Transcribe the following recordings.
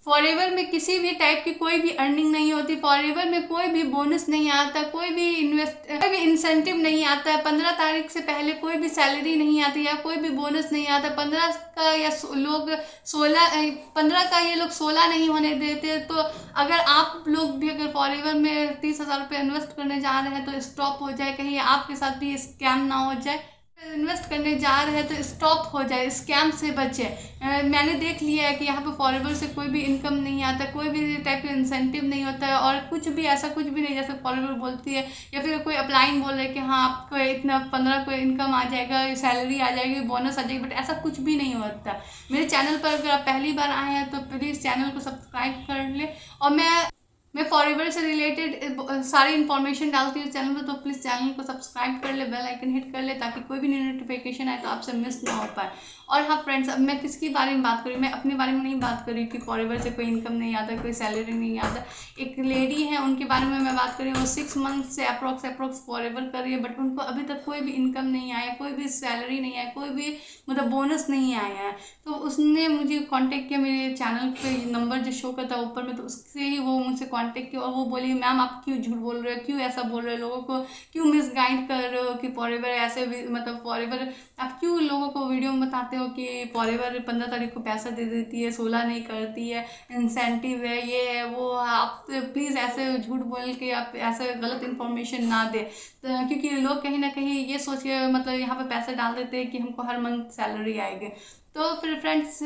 Forever में किसी भी टाइप की कोई भी अर्निंग नहीं होती। फॉरएवर में कोई भी बोनस नहीं आता, कोई भी इंसेंटिव नहीं आता है। 15 तारीख से पहले कोई भी सैलरी नहीं आती या कोई भी बोनस नहीं आता। 15 का या लोग 15 का ये लोग 16 नहीं होने देते। तो अगर आप लोग भी अगर फॉरएवर में 30,000 रुपये इन्वेस्ट करने जा रहे हैं तो स्टॉप हो जाए, कहीं आपके साथ भी स्कैम ना हो जाए। इन्वेस्ट करने जा रहे हैं तो स्टॉप हो जाए, स्कैम से बचे। मैंने देख लिया है कि यहाँ पे फॉरएवर से कोई भी इनकम नहीं आता, कोई भी टाइप का इंसेंटिव नहीं होता है और कुछ भी ऐसा कुछ भी नहीं जैसे फॉरएवर बोलती है या फिर कोई अपलाइन बोल रहे हैं कि हाँ आपको इतना 15 को इनकम आ जाएगा, सैलरी आ जाएगी, बोनस आ जाएगी, बट ऐसा कुछ भी नहीं होता। मेरे चैनल पर अगर आप पहली बार आए हैं तो प्लीज़ चैनल को सब्सक्राइब कर ले। और मैं फॉरएवर से रिलेटेड सारी इन्फॉर्मेशन डालती हूँ चैनल पर, तो प्लीज़ चैनल को सब्सक्राइब कर ले, बेल आइकन हिट कर ले ताकि कोई भी नोटिफिकेशन आए तो आपसे मिस ना हो पाए। और हाँ फ्रेंड्स, अब मैं किसके बारे में बात करूँ, मैं अपने बारे में नहीं बात करी कि फॉरएवर से कोई इनकम नहीं आता, कोई सैलरी नहीं आता। एक लेडी है उनके बारे में मैं बात करी, वो 6 मंथ से अप्रोक्स फॉरएवर कर रही है, बट उनको अभी तक कोई भी इनकम नहीं आया, कोई भी सैलरी नहीं आया, कोई भी मतलब बोनस नहीं आया है। तो उसने मुझे कांटेक्ट किया, मेरे चैनल पे नंबर जो शो करता है ऊपर में, तो उससे ही वो मुझसे कांटेक्ट किया और वो बोली मैम आप क्यों झूठ बोल रहे हो, क्यों ऐसा बोल रहे हो, लोगों को क्यों मिसगाइड कर रहे हो कि फॉरएवर ऐसे मतलब फॉरएवर आप क्यों लोगों को वीडियो में बताते हो कि फॉरएवर 15 तारीख को पैसा दे देती है, 16 नहीं करती है, इंसेंटिव है, ये है वो। आप प्लीज़ ऐसे झूठ बोल के आप ऐसे गलत इन्फॉर्मेशन ना दे, तो क्योंकि लोग कहीं ना कहीं ये सोच के मतलब यहाँ पे पैसे डाल देते हैं कि हमको हर मंथ सैलरी आएगी। तो फिर फ्रेंड्स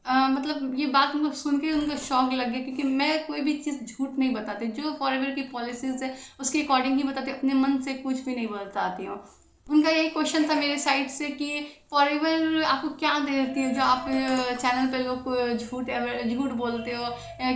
मतलब ये बात उनको सुन के उनको शौक लग गया, क्योंकि मैं कोई भी चीज़ झूठ नहीं बताती, जो फॉरएवर की पॉलिसीज है उसके अकॉर्डिंग ही बताती, अपने मन से कुछ भी नहीं बताती हूँ। उनका यही क्वेश्चन था मेरे साइड से कि फॉरएवर आपको क्या देती है जो आप चैनल पे लोग को झूठ बोलते हो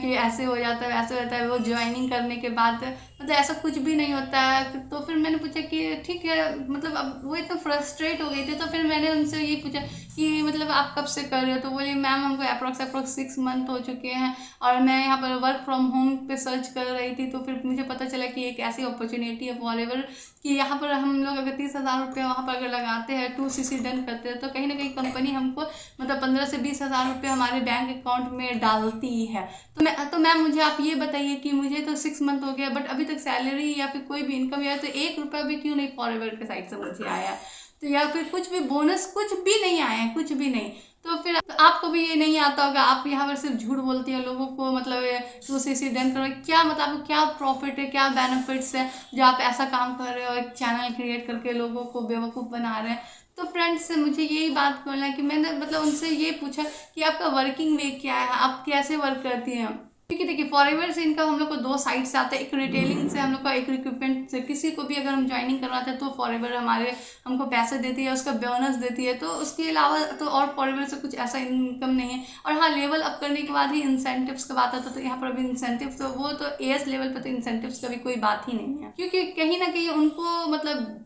कि ऐसे हो जाता है वैसे होता है, वो ज्वाइनिंग करने के बाद मतलब ऐसा कुछ भी नहीं होता है। तो फिर मैंने पूछा कि ठीक है, मतलब अब वो इतना फ्रस्ट्रेट हो गई थी, तो फिर मैंने उनसे ये पूछा कि मतलब आप कब से कर रहे हो, तो बोली मैम हमको अप्रोक्स 6 मंथ हो चुके हैं और मैं यहाँ पर वर्क फ्रॉम होम पे सर्च कर रही थी। तो फिर मुझे पता चला कि एक ऐसी अपॉर्चुनिटी है फॉरएवर कि यहाँ पर हम लोग अगर 30,000 रुपये वहाँ पर अगर लगाते हैं, 2cc डन करते हैं, तो कहीं ना कहीं कंपनी हमको मतलब 15 से 20,000 रुपये हमारे बैंक अकाउंट में डालती है। तो मैम मुझे आप ये बताइए कि मुझे तो 6 मंथ हो गया बट अभी तक सैलरी या फिर कोई भी इनकम या तो 1 रुपया भी क्यों नहीं फॉरएवर के साइड से मुझे आया, तो या फिर कुछ भी बोनस कुछ भी नहीं आया है, कुछ भी नहीं। तो फिर आपको भी ये नहीं आता होगा, आप यहाँ पर सिर्फ झूठ बोलती है लोगों को, मतलब 2cc डन करो, क्या मतलब आपको क्या प्रॉफिट है, क्या बेनिफिट्स है जो आप ऐसा काम कर रहे हो, एक चैनल क्रिएट करके लोगों को बेवकूफ़ बना रहे हैं। तो फ्रेंड्स मुझे यही बात बोलना है कि मैंने मतलब उनसे ये पूछा कि आपका वर्किंग वे क्या है, आप कैसे वर्क करती हैं, क्योंकि देखिए फॉरएवर से इनका हम लोग को 2 साइड से आता है, एक रिटेलिंग से हम लोग का, एक रिक्रूटमेंट से। किसी को भी अगर हम ज्वाइनिंग करवाते हैं तो फॉरएवर हमको पैसे देती है, उसका बोनस देती है, तो उसके अलावा तो और फॉरएवर से कुछ ऐसा इनकम नहीं है। और हाँ, लेवल अप करने के बाद ही इंसेंटिव्स का बात आता है, तो यहाँ पर अभी इंसेंटिव तो वो तो एएस लेवल पर तो इंसेंटिव्स का भी कोई बात ही नहीं है, क्योंकि कहीं ना कहीं उनको मतलब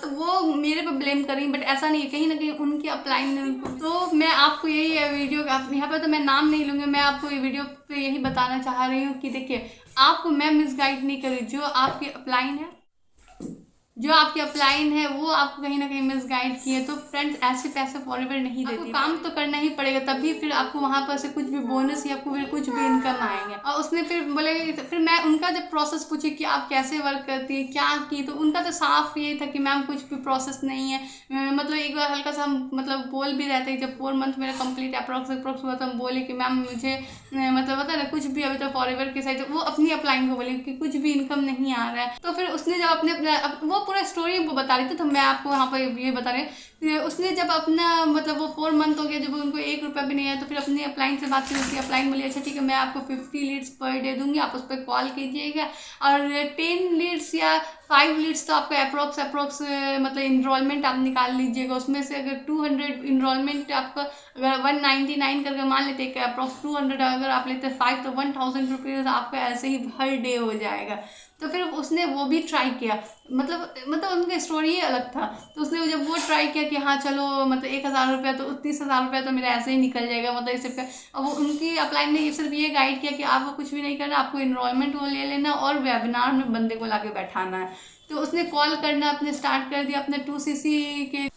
वो मेरे पे ब्लेम करें, बट ऐसा नहीं है, कहीं ना कहीं उनकी अपलाइन। तो मैं आपको यही वीडियो यहाँ पे तो मैं नाम नहीं लूँगी, मैं आपको ये वीडियो पे यही बताना चाह रही हूँ कि देखिए आपको मैं मिसगाइड नहीं करी, जो आपकी अपलाइन है वो आपको कहीं ना कहीं मिसगाइड किए। तो फ्रेंड्स ऐसे पैसे फॉरएवर नहीं देती, काम तो करना ही पड़ेगा, तभी फिर आपको वहाँ पर से कुछ भी बोनस या फिर कुछ भी इनकम आएंगे। और उसने फिर बोले, फिर मैं उनका जब प्रोसेस पूछी कि आप कैसे वर्क करती है, क्या की, तो उनका तो साफ ये था कि मैम कुछ भी प्रोसेस नहीं है। मतलब एक बार हल्का सा हम मतलब बोल भी रहते हैं, जब 4 मंथ मेरा कंप्लीट अप्रोक्स हुआ तो हम बोले कि मैम मुझे मतलब पता ना कुछ भी अभी तो फॉरएवर के साइड वो अपनी अपलाइन को बोले कि कुछ भी इनकम नहीं आ रहा है। तो फिर उसने जब अपने वो पूरा स्टोरी वो बता रही थी, तो मैं आपको यहाँ पर ये बता रही हूँ, उसने जब अपना मतलब वो 4 मंथ हो गया जब उनको 1 रुपया भी नहीं आया, तो फिर अपनी अपलाइन से बात की, उसकी अपलाइन बोली अच्छा ठीक है मैं आपको 50 लीड्स पर डे दूंगी, आप उस पर कॉल कीजिएगा, और 10 लीड्स या 5 लीड्स तो आपको अप्रोक्स मतलब इनरोलमेंट आप निकाल लीजिएगा, उसमें से अगर 200 इनरोलमेंट आपका अगर 199 करके मान लेते हैं अप्रोक्स 200 अगर आप लेते हैं 5 तो 1000 रुपीज़ आपका ऐसे ही हर डे हो जाएगा। तो फिर उसने वो भी ट्राई किया, मतलब उनका स्टोरी ही अलग था। तो उसने जब वो ट्राई किया कि हाँ चलो मतलब 1000 रुपया तो 30,000 रुपया तो मेरा ऐसे ही निकल जाएगा, मतलब इस रुपया। अब वो उनकी अपलाइन ने सिर्फ ये गाइड किया कि आपको कुछ भी नहीं करना, आपको इनरोलमेंट वो ले लेना और वेबिनार में बंदे को लाके बैठाना है। तो उसने कॉल करना अपने स्टार्ट कर दिया अपने 2cc के।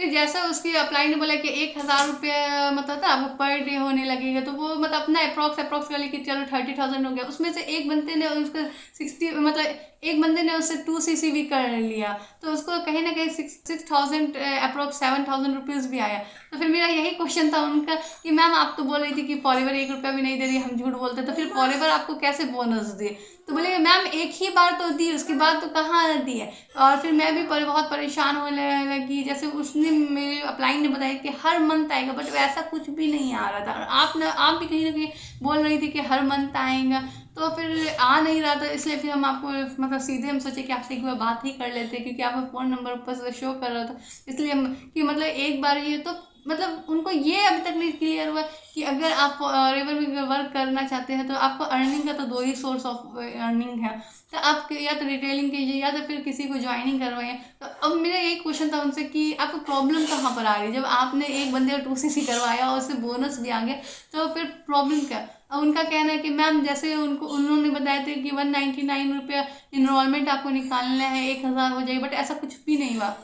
फिर जैसा उसकी अप्लाई ने बोला कि 1,000 रुपये मतलब था आपको पर डे होने लगेगा, तो वो मतलब अपना अप्रॉक्स कर ली कि चलो 30,000 हो गया। उसमें से एक बंदे ने उसको 60 मतलब एक बंदे ने उससे 2cc भी कर लिया, तो उसको कहीं ना कहीं 6,000 अप्रॉक्स 7,000 रुपीज़ भी आया। तो फिर मेरा यही क्वेश्चन था उनका कि मैम आप तो बोल रही थी कि फॉरएवर 1 रुपया भी नहीं दे रही, हम झूठ बोलते, तो फिर फॉरएवर आपको कैसे बोनस दिए? तो बोले मैम एक ही बार तो दी, उसके बाद तो कहाँ दी है। और फिर मैं भी बहुत परेशान होने लगी। जैसे उसने मेरे अप्लाई ने बताया कि हर मंथ आएगा, बट वैसा कुछ भी नहीं आ रहा था। और आप भी कहीं ना कहीं बोल रही थी कि हर मंथ आएगा, तो फिर आ नहीं रहा था। इसलिए फिर हम आपको मतलब सीधे हम सोचे कि आपसे एक बार बात ही कर लेते, क्योंकि आपका फ़ोन नंबर ऊपर से शो कर रहा था। इसलिए कि मतलब एक बार ये तो मतलब उनको ये अभी तक नहीं क्लियर हुआ कि अगर आप फॉरएवर में वर्क करना चाहते हैं तो आपको अर्निंग का तो 2 ही सोर्स ऑफ अर्निंग है। तो आप या तो रिटेलिंग कीजिए या तो फिर किसी को ज्वाइनिंग करवाइए। तो अब मेरा यही क्वेश्चन था उनसे कि आपको प्रॉब्लम कहाँ पर आ रही है? जब आपने एक बंदे को 2cc करवाया और उससे बोनस भी आ गया, तो फिर प्रॉब्लम क्या? अब उनका कहना है कि मैम जैसे उन्होंने बताया था कि 199 रुपया इनरोलमेंट आपको निकालना है, 1,000 हो जाएगी, बट ऐसा कुछ भी नहीं हुआ।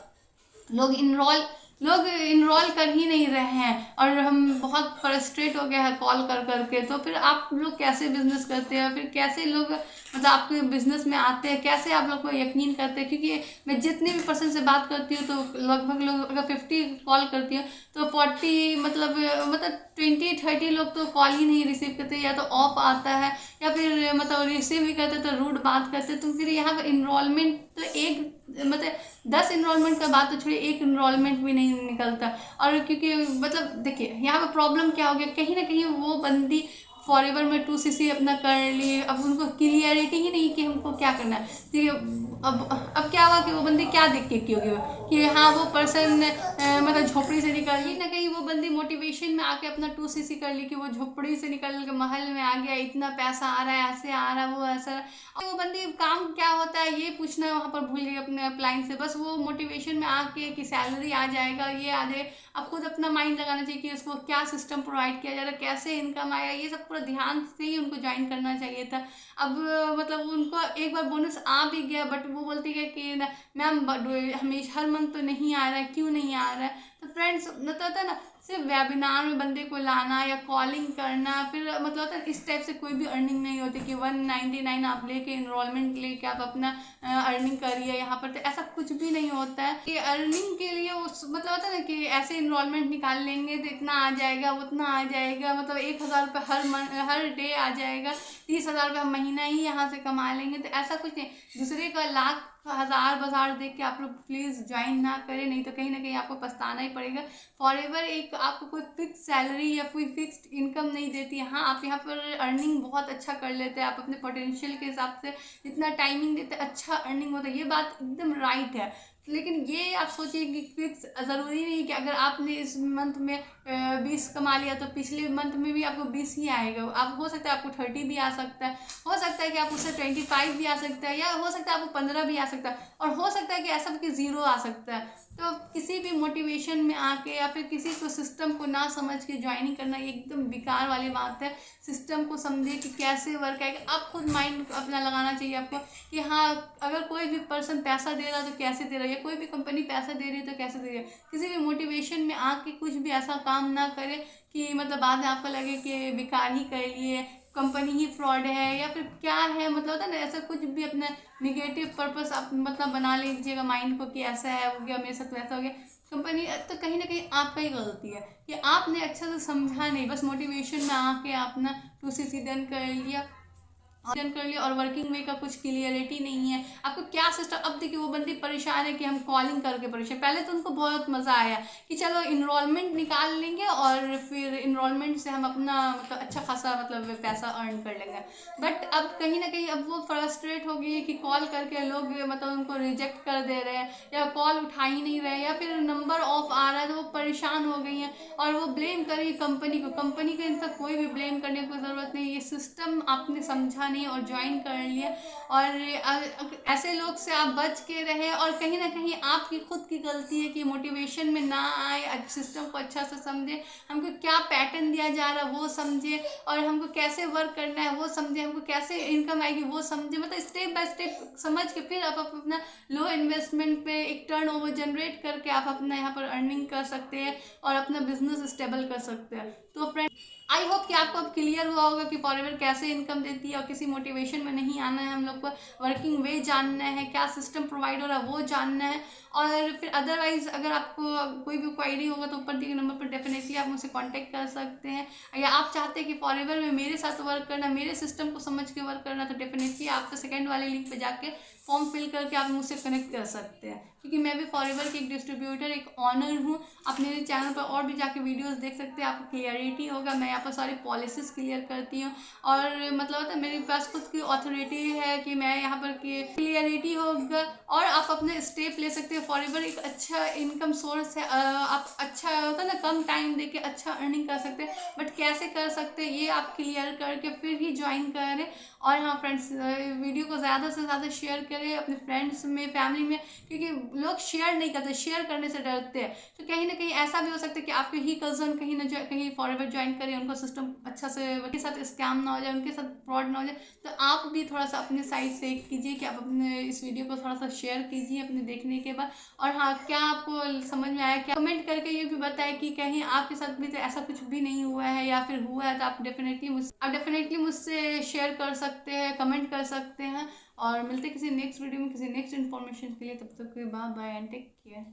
लोग इनरोल कर ही नहीं रहे हैं और हम बहुत फ्रस्ट्रेट हो गया है कॉल कर करके। तो फिर आप लोग कैसे बिजनेस करते हैं? फिर कैसे लोग मतलब आपके बिजनेस में आते हैं? कैसे आप लोग को यकीन करते हैं? क्योंकि मैं जितनी भी पर्सन से बात करती हूँ तो लगभग लोग अगर 50 कॉल करती हूँ तो 40 मतलब 20-30 लोग तो कॉल ही नहीं रिसीव करते, या तो ऑफ आता है या फिर मतलब रिसीव भी करते तो रूड बात करते। तो फिर यहाँ पर इनरोलमेंट तो एक मतलब 10 इनरोलमेंट का बात तो छोड़िए, एक इनरोलमेंट भी नहीं निकलता। और क्योंकि मतलब देखिए यहाँ पर प्रॉब्लम क्या हो गया, कहीं ना कहीं वो बंदी फॉरएवर में 2cc अपना कर लिए। अब उनको क्लियरिटी ही नहीं कि हमको क्या करना है। ठीक है, अब क्या हुआ कि वो बंदी क्या देख के की होगी कि हाँ वो पर्सन मतलब झोपड़ी से निकल गई ना, कहीं वो बंदी मोटिवेशन में आके अपना 2cc कर ली कि वो झोपड़ी से निकल के महल में आ गया, इतना पैसा आ रहा है, ऐसे आ रहा है, वो ऐसा। और वो बंदी काम क्या होता है ये पूछना वहाँ पर भूल गई अपने क्लाइंट से। बस वो मोटिवेशन में आके कि सैलरी आ जाएगा, ये आ जाए। अब खुद अपना माइंड लगाना चाहिए कि उसको क्या सिस्टम प्रोवाइड किया जा रहा है, कैसे इनकम आया, ये सब पूरा ध्यान से ही उनको ज्वाइन करना चाहिए था। अब मतलब उनको एक बार बोनस आ भी गया, बट वो बोलती है कि मैम हमेशा हर मंथ तो नहीं आ रहा है, क्यों नहीं आ रहा है? तो फ्रेंड्स मतलब होता है ना, सिर्फ वेबिनार में बंदे को लाना या कॉलिंग करना, फिर मतलब होता है इस टाइप से कोई भी अर्निंग नहीं होती कि 199 आप लेके इनरोलमेंट लेके आप अपना अर्निंग करिए। यहाँ पर तो ऐसा कुछ भी नहीं होता है कि अर्निंग के लिए उस मतलब होता है ना कि ऐसे इनरोलमेंट निकाल लेंगे तो इतना आ जाएगा, उतना आ जाएगा, मतलब 1,000 रुपये हर डे आ जाएगा, 30,000 रुपये हम महीना ही यहाँ से कमा लेंगे। तो ऐसा कुछ नहीं। दूसरे का लाख हज़ार बाजार देख के आप लोग प्लीज़ ज्वाइन ना करें, नहीं तो कहीं ना कहीं आपको पछताना ही पड़ेगा। फॉरएवर एक आपको कोई फिक्स सैलरी या कोई फिक्स्ड इनकम नहीं देती है। हाँ आप यहाँ पर अर्निंग बहुत अच्छा कर लेते हैं, आप अपने पोटेंशियल के हिसाब से जितना टाइमिंग देते हैं अच्छा अर्निंग होता है, ये बात एकदम राइट है। लेकिन ये आप सोचिए कि फिक्स ज़रूरी नहीं कि अगर आपने इस मंथ में 20 कमा लिया तो पिछले मंथ में भी आपको 20 ही आएगा। आप हो सकता है आपको 30 भी आ सकता है, हो सकता है कि आप उससे 25 भी आ सकता है, या हो सकता है आपको 15 भी आ सकता है, और हो सकता है कि ऐसा कि 0 आ सकता है। तो किसी भी मोटिवेशन में आके या फिर किसी को सिस्टम को ना समझ के ज्वाइनिंग करना ये एकदम बेकार वाली बात है। सिस्टम को समझिए कि कैसे वर्क आएगा, आप खुद माइंड अपना लगाना चाहिए आपको कि हाँ अगर कोई भी पर्सन पैसा दे रहा है तो कैसे दे रहा है, या कोई भी कंपनी पैसा दे रही है तो कैसे दे रही है। किसी भी मोटिवेशन में आके कुछ भी ऐसा काम ना करे कि मतलब बाद में आपको लगे कि बेकार ही कर लिए, कंपनी ही फ्रॉड है या फिर क्या है, मतलब होता है ना ऐसा कुछ भी अपना निगेटिव पर्पस आप मतलब बना लीजिएगा माइंड को कि ऐसा है हो गया मेरे साथ, वैसा हो गया कंपनी। तो कहीं ना कहीं आपका ही गलती है कि आपने अच्छे से समझा नहीं, बस मोटिवेशन में आके आपने 2cc डन कर लिया और वर्किंग वे का कुछ क्लियरिटी नहीं है आपको क्या सिस्टम। अब देखिए वो बंदी परेशान है कि हम कॉलिंग करके परेशान। पहले तो उनको बहुत मज़ा आया कि चलो इनरोलमेंट निकाल लेंगे और फिर इनरोलमेंट से हम अपना मतलब अच्छा खासा मतलब पैसा अर्न कर लेंगे। बट अब कहीं ना कहीं अब वो फ्रस्ट्रेट हो गई है कि कॉल करके लोग मतलब उनको रिजेक्ट कर दे रहे हैं या कॉल उठा ही नहीं रहे या फिर नंबर ऑफ आ रहा है, तो वो परेशान हो गई हैं और वो ब्लेम करें कंपनी को। कंपनी को इन सब कोई भी ब्लेम करने की ज़रूरत नहीं, ये सिस्टम आपने समझा नहीं नहीं और ज्वाइन कर लिया। और ऐसे लोग से आप बच के रहे, और कहीं ना कहीं आपकी खुद की गलती है कि मोटिवेशन में ना आए, सिस्टम को अच्छा से समझे, हमको क्या पैटर्न दिया जा रहा है वो समझे, और हमको कैसे वर्क करना है वो समझे, हमको कैसे इनकम आएगी वो समझे। मतलब स्टेप बाय स्टेप समझ के फिर आप अपना लो इन्वेस्टमेंट पे एक टर्नओवर जनरेट करके आप अपना यहाँ पर अर्निंग कर सकते हैं और अपना बिजनेस स्टेबल कर सकते हैं। तो फ्रेंड, आई होप कि आपको अब क्लियर हुआ होगा कि फॉरएवर कैसे इनकम देती है, और किसी मोटिवेशन में नहीं आना है, हम लोग को वर्किंग वे जानना है, क्या सिस्टम प्रोवाइड हो रहा है वो जानना है। और फिर अदरवाइज अगर आपको कोई भी क्वायरी होगा तो ऊपर दिए गए नंबर पर डेफिनेटली आप मुझसे कांटेक्ट कर सकते हैं। या आप चाहते हैं कि फॉरएवर में मेरे साथ वर्क करना, मेरे सिस्टम को समझ के वर्क करना, तो डेफिनेटली आप सेकंड वाले लिंक पे जाके फॉर्म फिल करके आप मुझसे कनेक्ट कर सकते हैं, क्योंकि मैं भी फॉरएवर की एक डिस्ट्रीब्यूटर, एक ऑनर हूँ। आप मेरे चैनल पर और भी जाके वीडियोस देख सकते हैं, आपको क्लियरिटी होगा। मैं यहाँ पर सारी पॉलिसीज़ क्लियर करती हूँ, और मतलब होता है मेरे पास खुद की अथॉरिटी है कि मैं यहाँ पर क्लियरिटी होगा, और आप अपने स्टेप ले सकते हैं। फॉरएवर एक अच्छा इनकम सोर्स है, आप अच्छा होता है ना, कम टाइम दे के अच्छा अर्निंग कर सकते हैं, बट कैसे कर सकते हैं ये आप क्लियर करके फिर ही ज्वाइन करें। और हाँ फ्रेंड्स, वीडियो को ज़्यादा से ज़्यादा शेयर करें अपने फ्रेंड्स में, फैमिली में, क्योंकि लोग शेयर नहीं करते, शेयर करने से डरते हैं। तो कहीं ना कहीं ऐसा भी हो सकता है कि आपके ही कज़न कहीं फॉरएवर ज्वाइन करें, उनको सिस्टम अच्छा से, उनके साथ स्कैम ना हो जाए, उनके साथ फ्रॉड ना हो जाए। तो आप भी थोड़ा सा अपने साइड से कीजिए कि आप अपने इस वीडियो को थोड़ा सा शेयर कीजिए अपने देखने के बाद। और हाँ, क्या आपको समझ में आया, क्या कमेंट करके ये भी बताएं कि कहीं आपके साथ भी तो ऐसा कुछ भी नहीं हुआ है, या फिर हुआ है तो आप डेफिनेटली मुझसे शेयर कर सकते हैं, कमेंट कर सकते हैं। और मिलते किसी नेक्स्ट वीडियो में किसी नेक्स्ट इन्फॉर्मेशन के लिए। तब तक bye bye and take care.